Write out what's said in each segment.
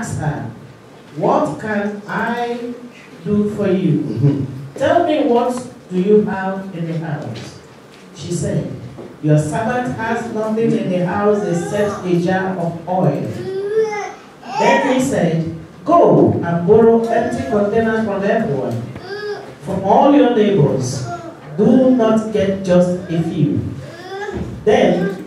asked her, "What can I do for you? Tell me, what do you have in the house?" She said, "Your servant has nothing in the house except a jar of oil." Then he said, "Go and borrow empty containers from everyone, from all your neighbors. Do not get just a few. Then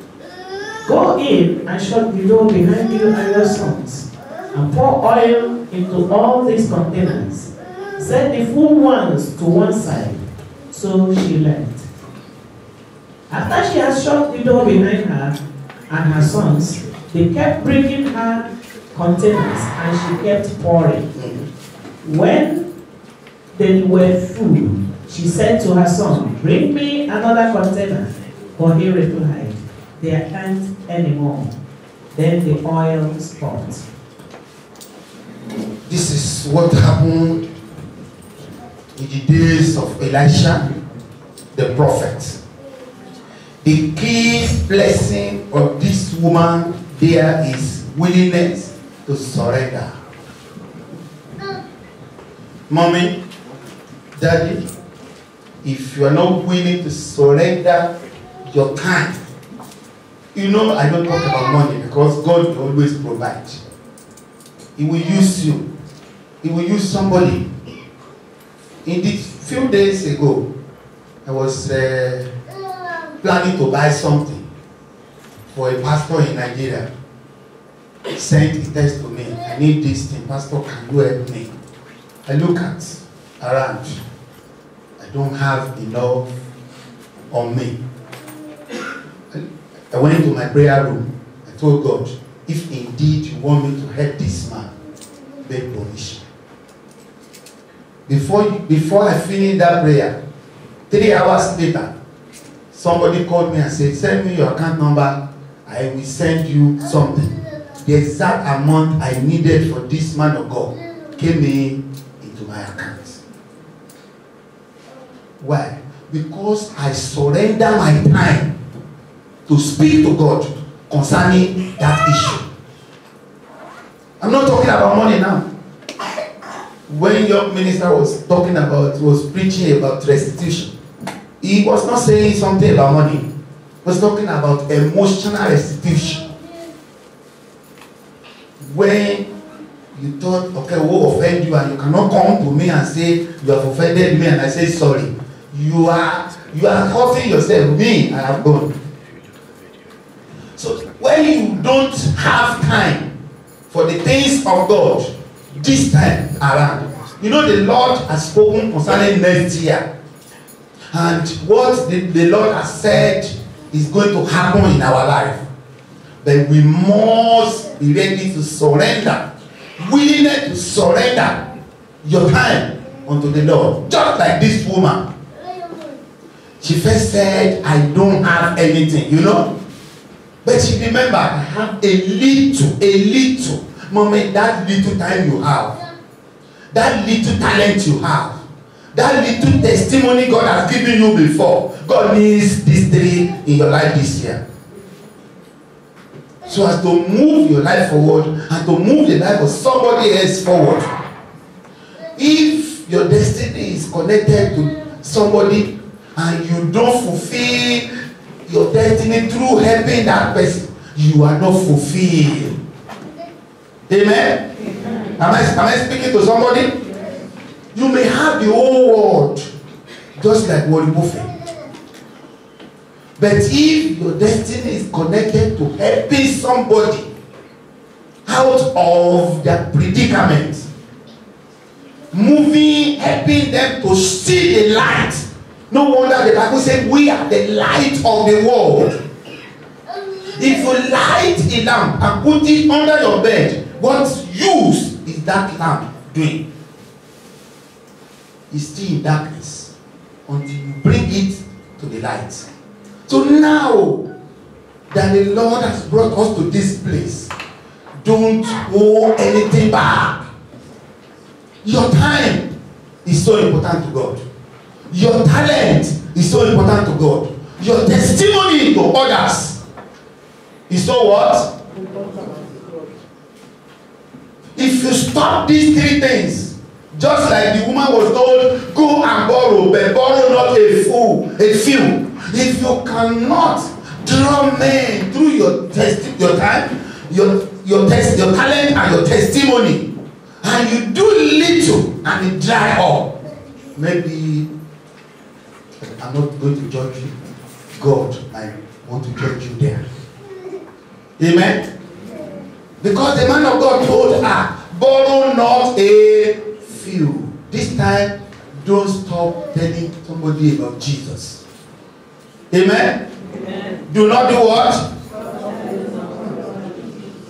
go in and shut the door behind you and your sons, and pour oil into all these containers. Set the full ones to one side." So she left. After she had shut the door behind her and her sons, they kept bringing her containers and she kept pouring. When they were full, she said to her son, "Bring me another container." But he replied, "There aren't any more." Then the oil stopped. This is what happened in the days of Elisha, the prophet. The key blessing of this woman there is willingness to surrender. Mommy, daddy, if you are not willing to surrender your time, you know I don't talk about money because God will always provide. He will use you. He will use somebody. In the few days ago, I was planning to buy something for a pastor in Nigeria. He sent a text to me. "I need this thing. Pastor, can you help me?" I look at around. I don't have enough on me. I went to my prayer room. I told God, if indeed you want me to help this man, make permission. Before I finished that prayer, 3 hours later, somebody called me and said, "Send me your account number. I will send you something." The exact amount I needed for this man of God came into my account. Why? Because I surrender my time to speak to God concerning that issue. I'm not talking about money now. When your minister was preaching about restitution, he was not saying something about money. He was talking about emotional restitution. When you thought, okay, who offend you, and you cannot come to me and say you have offended me, and I say sorry, you are hurting yourself. Me, I have gone. So when you don't have time for the things of God this time around, you know the Lord has spoken concerning next year, and what the Lord has said is going to happen in our life. But we must be ready to surrender, willingness to surrender your time unto the Lord. Just like this woman. She first said, "I don't have anything," you know. But she remembered, "I have a little. Moment, that little time you have, that little talent you have, that little testimony God has given you before, God needs these 3 in your life this year. So as to move your life forward and to move the life of somebody else forward. If your destiny is connected to somebody and you don't fulfill your destiny through helping that person, you are not fulfilled. Amen? Am I speaking to somebody? You may have the whole world, just like Warren Buffett. But if your destiny is connected to helping somebody out of their predicament, moving, helping them to see the light. No wonder the Bible said we are the light of the world. If you light a lamp and put it under your bed, what use is that lamp doing? It's still in darkness until you bring it to the light. So now that the Lord has brought us to this place, don't hold anything back. Your time is so important to God. Your talent is so important to God. Your testimony to others is so what? If these three things, just like the woman was told, go and borrow, but borrow not a few. If you cannot draw men through your time, your talent and your testimony, and you do little and it dry up, maybe I'm not going to judge you. God, I want to judge you there. Amen? Because the man of God told her, borrow not a few. This time, don't stop telling somebody about Jesus. Amen? Amen. Do not do what?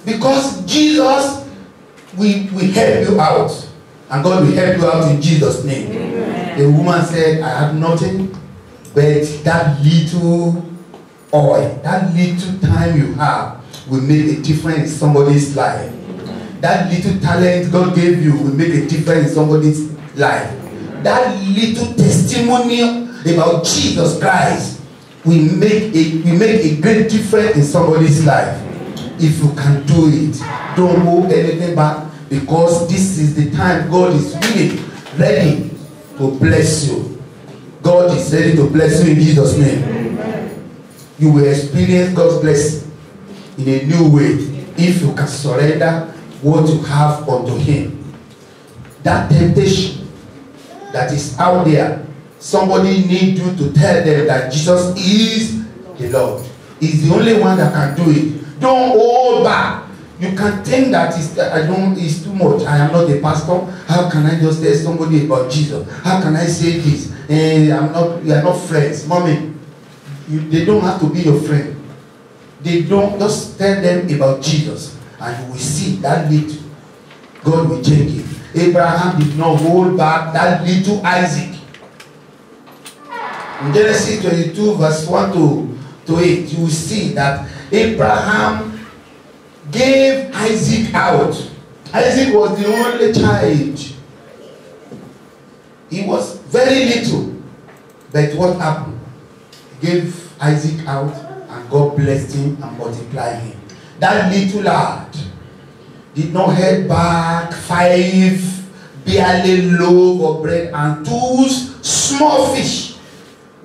Because Jesus will help you out. And God will help you out in Jesus' name. Amen. The woman said, I have nothing but that little oil, that little time you have will make a difference in somebody's life. That little talent God gave you will make a difference in somebody's life. That little testimony about Jesus Christ will make a great difference in somebody's life. If you can do it, don't hold anything back, because this is the time God is really ready to bless you. God is ready to bless you in Jesus' name. Amen. You will experience God's blessing in a new way if you can surrender what you have unto Him. That temptation that is out there, somebody needs you to tell them that Jesus is the Lord. He's the only one that can do it. Don't hold back. You can think that it's too much. I am not a pastor. How can I just tell somebody about Jesus? How can I say this? We are not friends. Mommy, they don't have to be your friend. They don't, just tell them about Jesus, and you will see that little, God will change it. Abraham did not hold back that little Isaac. In Genesis 22 verse 1 to 8, you will see that Abraham gave Isaac out. Isaac was the only child. He was very little. But what happened? He gave Isaac out, and God blessed him and multiplied him. That little lad did not head back 5 barley loaves of bread and 2 small fish.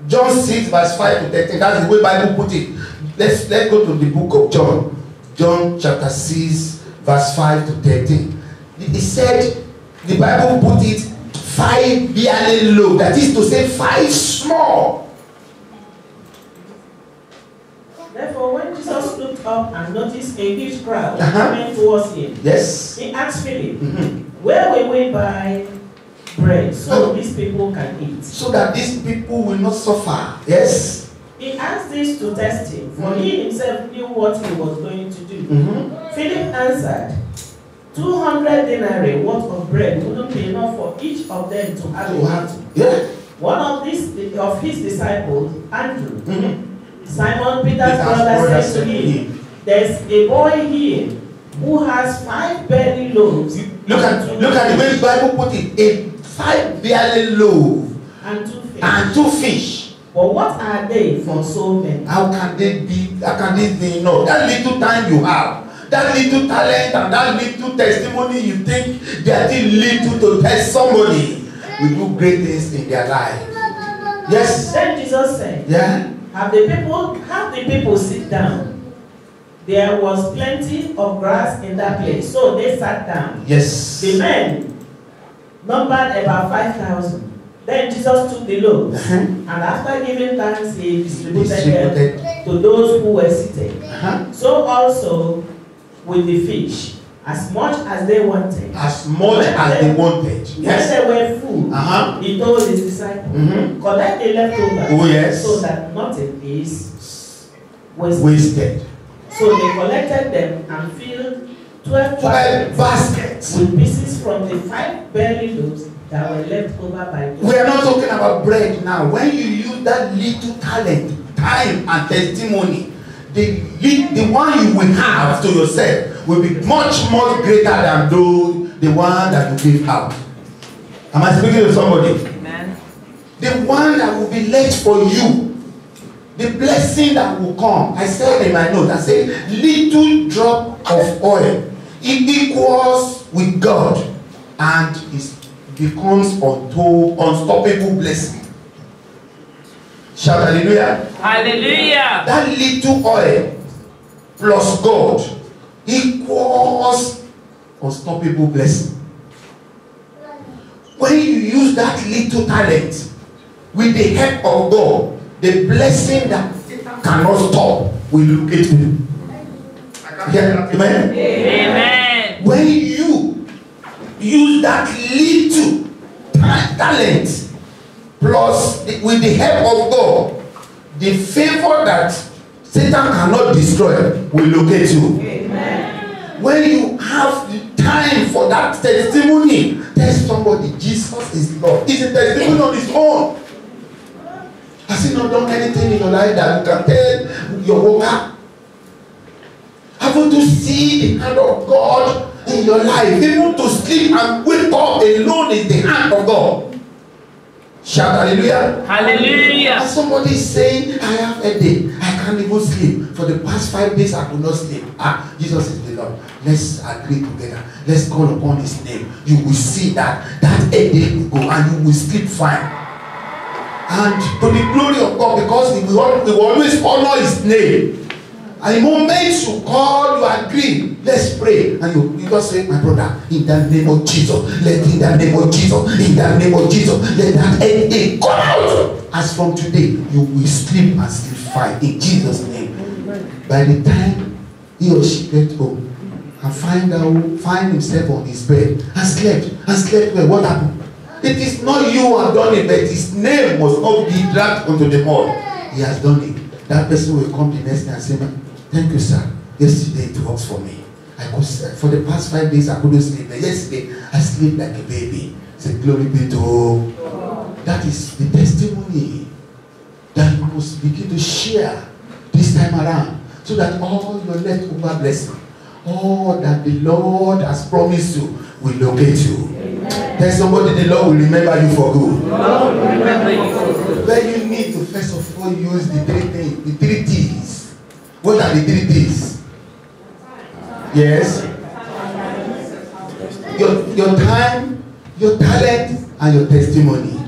John 6 verse 5 to 13. That's the way the Bible put it. Let's go to the book of John. John chapter 6 verse 5 to 13. It said, the Bible put it 5 barley loaves. That is to say 5 small. Therefore, when Jesus looked up and noticed a huge crowd coming towards him, yes, he asked Philip, where will we buy bread so these people can eat? So that these people will not suffer. Yes. He asked this to test him, for he himself knew what he was going to do. Philip answered, 200 denarii worth of bread wouldn't be enough for each of them to have it. Yeah. One of his disciples, Andrew, Simon Peter's brother, said to him, there's a boy here who has 5 barley loaves. Look at the way the Bible put it. A 5 barley loaf and 2 fish. But what are they for so many? How can this be enough? That little time you have, that little talent and that little testimony, you think they are still little to tell somebody will do great things in their life. Yes. Then Jesus said, yeah, have the people sit down. There was plenty of grass in that place, so they sat down. Yes. The men numbered about 5,000. Then Jesus took the loaves, and after giving thanks, he distributed them to those who were seated. So also with the fish, as much as they wanted. As much as they wanted. Yes. When they were full, he told his disciples, collect the leftovers, oh, yes, so that nothing is wasted. So they collected them and filled 12 baskets with pieces from the 5 barley loaves that were left over by them. We are not talking about bread now. When you use that little talent, time and testimony, the one you will have to yourself will be much more greater than the one that you give out. Am I speaking to somebody? Amen. The one that will be left for you, the blessing that will come. I said in my note, I said little drop of oil, it equals with God. and it becomes unstoppable blessing. Shout hallelujah. Hallelujah. That little oil plus God equals unstoppable blessing. When you use that little talent with the help of God, the blessing that cannot stop will locate you. Yeah. Amen. Amen. When you use that little talent plus with the help of God, the favor that Satan cannot destroy will locate you. Amen. When you have the time for that testimony, tell somebody Jesus is Lord. It's a testimony on its own. Has he not done anything in your life that you can tell your worker? Haven't you seen the hand of God in your life? Even to sleep and wake up alone is the hand of God. Shout hallelujah. Hallelujah. And somebody is saying, I have a day. I can't even sleep. For the past 5 days, I could not sleep. Jesus is the Lord. Let's agree together. Let's call upon his name. You will see that headache will go and you will sleep fine. And to the glory of God, because we will always honor his name. And the moment you call, you agree, let's pray. And you just say, my brother, in the name of Jesus, in the name of Jesus, in the name of Jesus, let that headache come out. As from today, you will sleep and sleep fine in Jesus' name. By the time he or she gets home and find himself on his bed and slept well, what happened? It is not you who have done it, but his name must not be dragged onto the mud. He has done it. That person will come the next day and say, thank you, sir. Yesterday it works for me. For the past 5 days I couldn't sleep. But yesterday I sleep like a baby. Say, glory be to God. That is the testimony that you must begin to share this time around. So that all your leftover blessing, all that the Lord has promised you, will locate you. Amen. Tell somebody the Lord will remember you for good. Lord will remember you for good. But you need to first of all use the 3 things, the 3 T's. What are the 3 T's? Yes. Your time, your talent, and your testimony.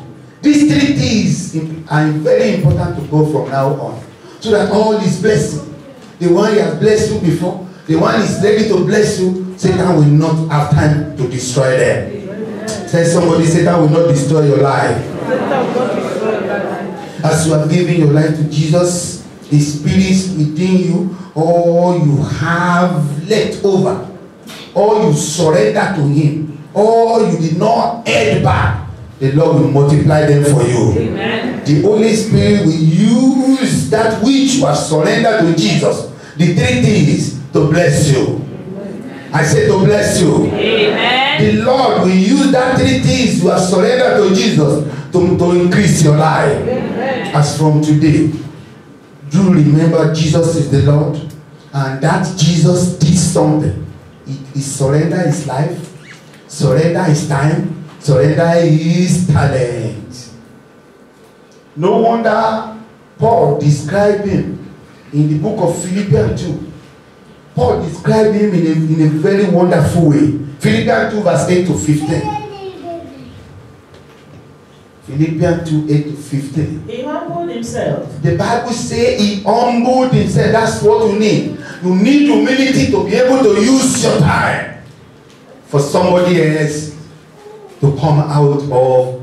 These 3 T's are very important to go from now on. So that all is blessing. The one he has blessed you before, the one is ready to bless you, Satan will not have time to destroy them. Tell somebody, Satan will not destroy your life. As you are giving your life to Jesus, his spirit is within you, all you have left over, all you surrender to him, all you did not add back, the Lord will multiply them for you. Amen. The Holy Spirit will use that which you have surrendered to Jesus, the 3 things, to bless you. I said to bless you. Amen. The Lord will use that 3 things you have surrendered to Jesus to increase your life. Amen. As from today, do remember Jesus is the Lord, and that Jesus did something. He surrendered his life, surrender his time, surrender his talent. No wonder Paul described him in the book of Philippians 2. Paul described him in a very wonderful way. Philippians 2 verse 8 to 15. Philippians 2, 8 to 15. He humbled himself. The Bible says he humbled himself. That's what you need. You need humility to be able to use your time for somebody else to come out of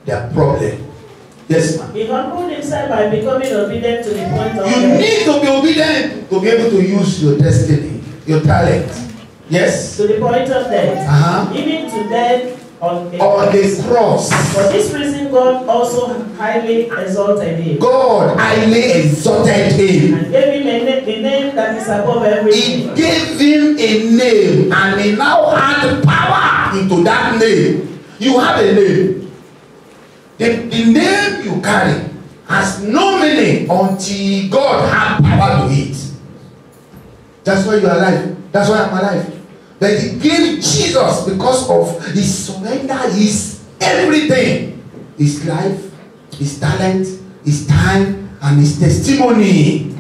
their problem. Yes, ma'am. He humbled himself by becoming obedient to the point of You need to be obedient to be able to use your destiny, your talent. Yes. To the point of death. Even to death on the cross. For this reason, God also highly exalted him. God highly exalted him. And gave him a name that is above everything. He gave him a name, and he now had power into that name. You have a name. The name you carry has no meaning until God had power to it. That's why you are alive. That's why I'm alive. But he gave Jesus because of his surrender, his everything. His life, his talent, his time, and his testimony.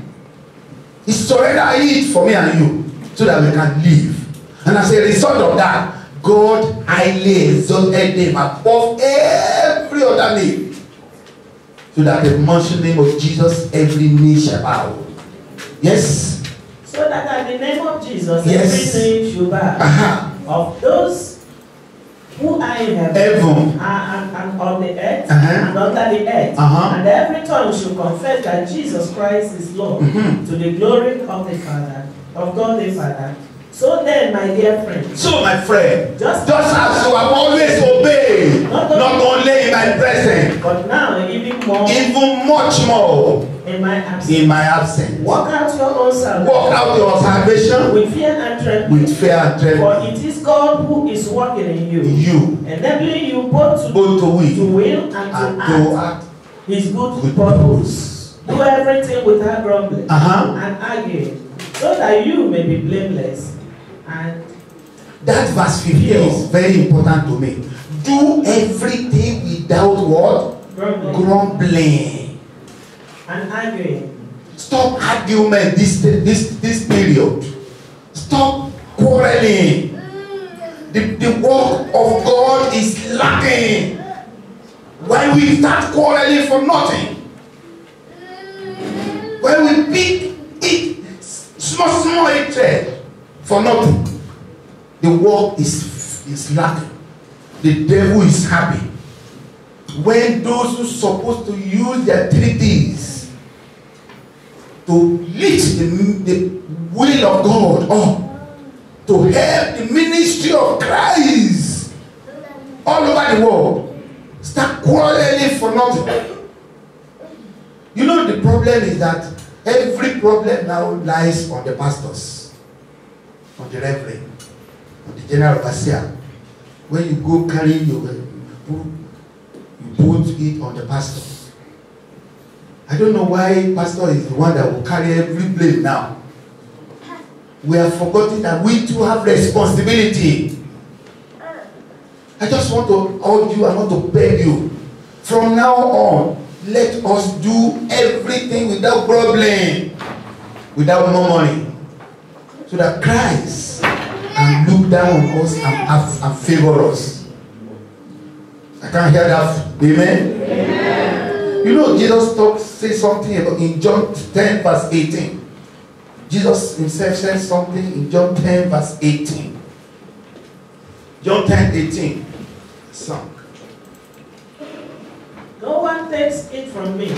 He surrendered it for me and you so that we can live. And as a result of that, God highly exalted him above every other name, so that at the mention name of Jesus, every knee shall bow. Yes. So that at the name of Jesus, Yes. every name should bow. Of those who are in heaven, and on the earth, and under the earth, and every tongue should confess that Jesus Christ is Lord, to the glory of the Father, of God the Father. So then, my dear friend, So my friend, just as you have always obeyed, not only in my presence, but now even much more in my absence, Work out your own salvation. Work out your salvation with fear and trembling. For it is God who is working in you, enabling you both to will and to act His good purpose. Do everything without grumbling and arguing, so that you may be blameless. And that verse 15 is very important to me. Do everything without what? Grumbling. And arguing. Stop argument this period. Stop quarreling. The work of God is lacking when we start quarreling for nothing. When we pick it small hatred for nothing, the work is lacking. The devil is happy when those who are supposed to use their treaties to lift the will of God up, to help the ministry of Christ all over the world, start quarreling for nothing. You know, the problem is that every problem now lies on the pastors, on the reverend, on the general overseer. When you go carry you put it on the pastor. I don't know why pastor is the one that will carry every blame now. We have forgotten that we too have responsibility. I just want to urge you, I want to beg you, from now on, let us do everything without grumbling, without murmuring, so that Christ can look down on us and favor us. I can't hear that. Amen? Amen. You know, Jesus says something about in John 10 verse 18. Jesus himself says something in John 10 verse 18. John 10 18. Song. No one takes it from me.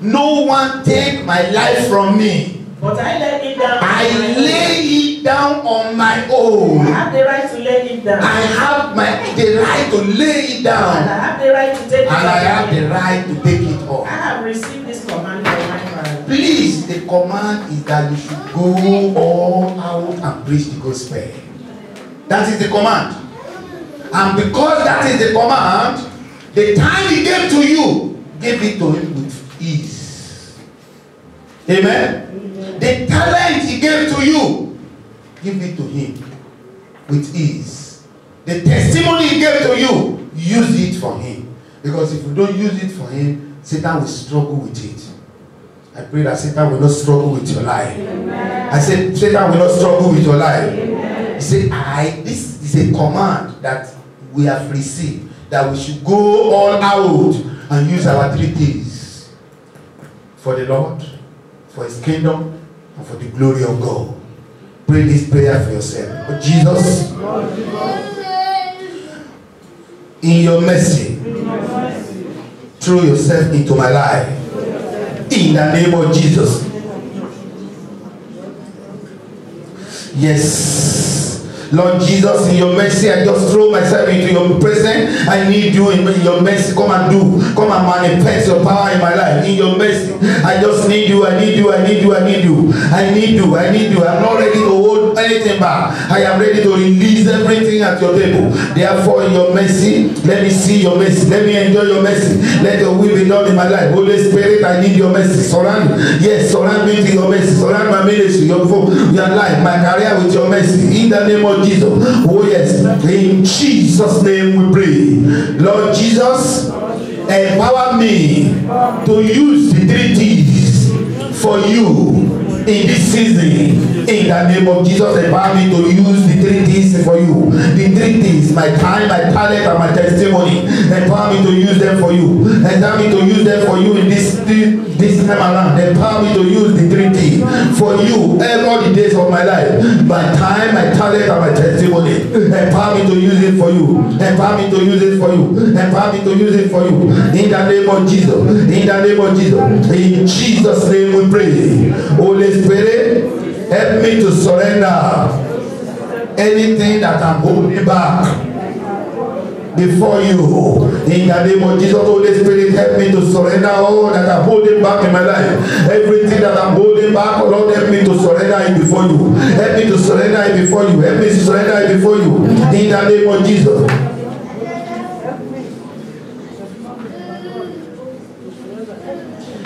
No one take my life from me. But I lay it down. I lay it down on my own. I have the right to lay it down. I have the right to lay it down. And I have the right to take it off. And I have the right to take it off. I have received this command from my Father. Please, the command is that you should go all out and preach the gospel. That is the command. And because that is the command, the time he gave to you, give it to him with ease. Amen? The talent he gave to you, give it to him with ease. The testimony he gave to you, use it for him. Because if you don't use it for him, Satan will struggle with it. I pray that Satan will not struggle with your life. Amen. I said, Satan will not struggle with your life. Amen. He said, this is a command that we have received, that we should go all out and use our treaties for the Lord, for his kingdom, and for the glory of God. Pray this prayer for yourself. But Jesus, in your mercy, throw yourself into my life. In the name of Jesus. Yes. Lord Jesus, in your mercy, I just throw myself into your presence. I need you in your mercy. Come and do. Come and manifest your power in my life. In your mercy. I just need you. I need you. I need you. I need you. I need you. I need you. I'm not ready to hold anything back. I am ready to release everything at your table. Therefore, in your mercy, let me see your mercy. Let me enjoy your mercy. Let your will be done in my life. Holy Spirit, I need your mercy. Surround me. Yes, surround me with your mercy. Surround my ministry, your life, my career with your mercy. In the name of Jesus. Oh yes, in Jesus' name we pray. Lord Jesus, empower me to use the treaties for you in this season. In the name of Jesus, empower me to use the 3 things for you. The 3 things, my time, my talent, and my testimony. Empower me to use them for you. Empower me to use them for you in this time around. Empower me to use the 3 things for you all the days of my life. My time, my talent, and my testimony. Empower me to use it for you. Empower me to use it for you. Empower me to use it for you. In the name of Jesus. In the name of Jesus. In Jesus' name we pray. Holy Spirit, help me to surrender anything that I'm holding back before you. In the name of Jesus, Holy Spirit, help me to surrender all that I'm holding back in my life. Everything that I'm holding back, Lord, help me to surrender it before you. Help me to surrender it before you. Help me to surrender it before you. In the name of Jesus.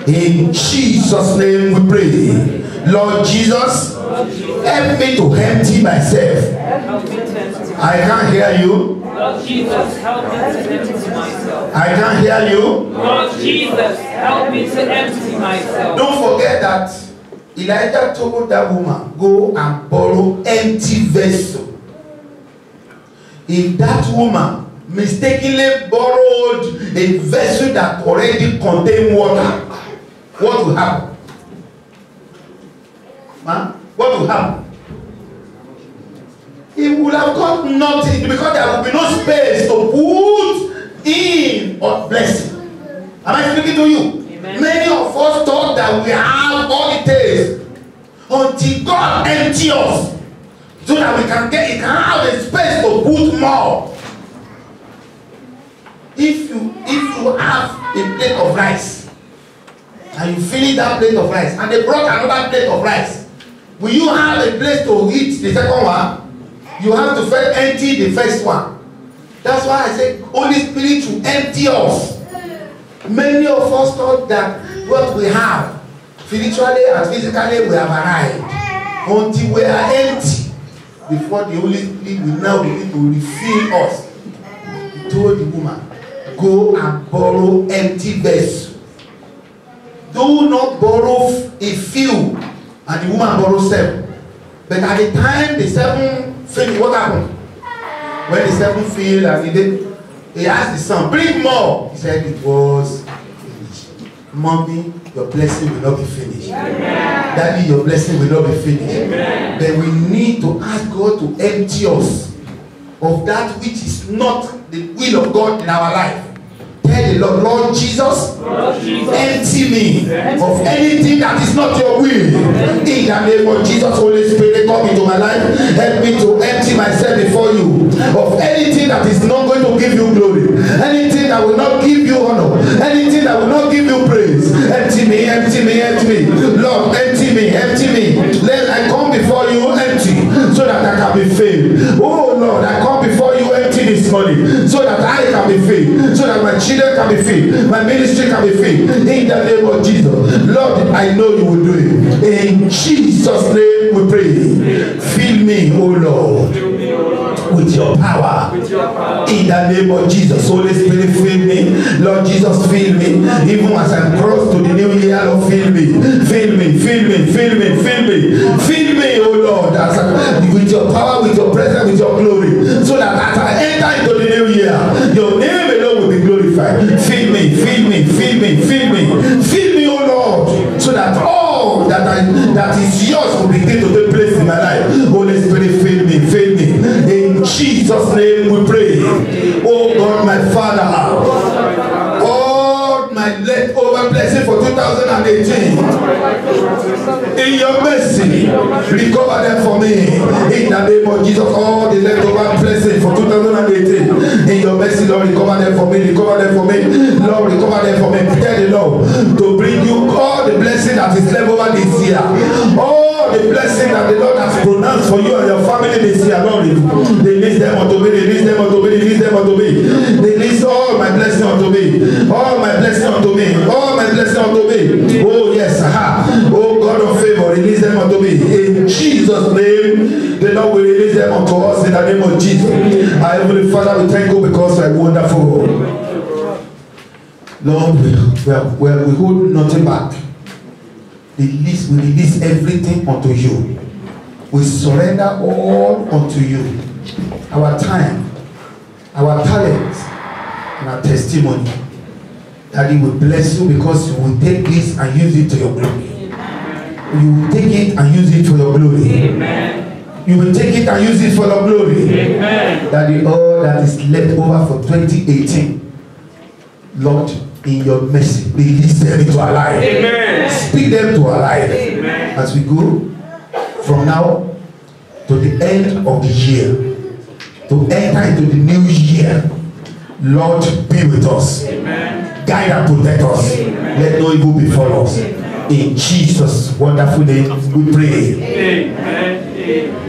In Jesus' name we pray. Lord Jesus, help me to empty myself. I can't hear you. Lord Jesus, help me to empty myself. I can't hear you. Lord Jesus, help me to empty myself. Don't forget that Elijah told that woman, go and borrow empty vessel. If that woman mistakenly borrowed a vessel that already contained water, what will happen? Man, what will happen? He would have got nothing because there will be no space to put in or blessing. Am I speaking to you? Amen. Many of us thought that we have all it takes until God empties us so that we can have a space to put more. If you have a plate of rice and you finish that plate of rice and they brought another plate of rice, will you have a place to eat the second one? You have to first empty the first one. That's why I say Holy Spirit to empty us. Many of us thought that what we have spiritually and physically we have arrived until we are empty before the Holy Spirit will now begin to refill us. He told the woman, go and borrow empty vessels. Do not borrow a few, and the woman borrowed 7. But at the time the 7 finished, what happened? When the 7 filled and he asked the son, bring more. He said it was finished. Mommy, your blessing will not be finished. Amen. Daddy, your blessing will not be finished. Amen. But we need to ask God to empty us of that which is not the will of God in our life. Tell the Lord, Lord Jesus, empty me of anything that is not your will. In the name of Jesus, Holy Spirit, come into my life. Help me to empty myself before you of anything that is not going to give you glory, anything that will not give you honor, anything that will not give you praise. Empty me, empty me, empty me. Lord, empty me, empty me. Let I come before you empty so that I can be filled. Oh Lord, I come before you empty this morning so that I can be filled, so that my children can be filled, my ministry can be filled. In the name of Jesus, Lord, I know you will do it. In Jesus' name we pray. Fill me, oh Lord, with your power. In the name of Jesus, Holy Spirit, fill me. Lord Jesus, fill me. Even as I cross to the new year, Lord, fill me. Fill me, fill me, fill me, fill me. Fill me, oh Lord, with your power, with your presence, with your glory, so that as I enter into the new year, your name alone will be glorified. Fill me, fill me, fill me, fill me. Fill me, oh Lord, so that all that is yours will begin to take place in my life. Holy Spirit, fill me, fill me. In Jesus' name we pray. Oh God, my Father, all my leftover blessing for 2018, in your mercy, recover them for me. In the name of Jesus, all the leftover blessing for 2018, in your mercy, Lord, recover them for me. Recover them for me. Lord, recover them for me. Prepare the Lord to bring you all the blessing that is left over this year. All the blessing that the Lord has pronounced for you and your family this year, Lord, release them unto me. Release them unto me. Release them unto me. Release all my blessing unto me. All my blessing unto me. All my blessing unto me. Oh yes, oh God of favor, release them unto me. In Jesus' name, the Lord will release them unto us in the name of Jesus. Our Heavenly Father, we thank you because you are wonderful. Lord, we hold nothing back. we release everything unto you. We surrender all unto you. Our time, our talents, and our testimony. That He will bless you because you will take this and use it to your glory. You will take it and use it for your glory. Amen. You will take it and use it for your glory. Amen. That all that is left over for 2018, Lord, in your mercy, release them into our life. Amen. Speak them to our life. Amen. As we go from now to the end of the year, to enter into the new year, Lord, be with us. Amen. Guide and protect us. Amen. Let no evil befall us. In Jesus' wonderful name, we pray. Amen.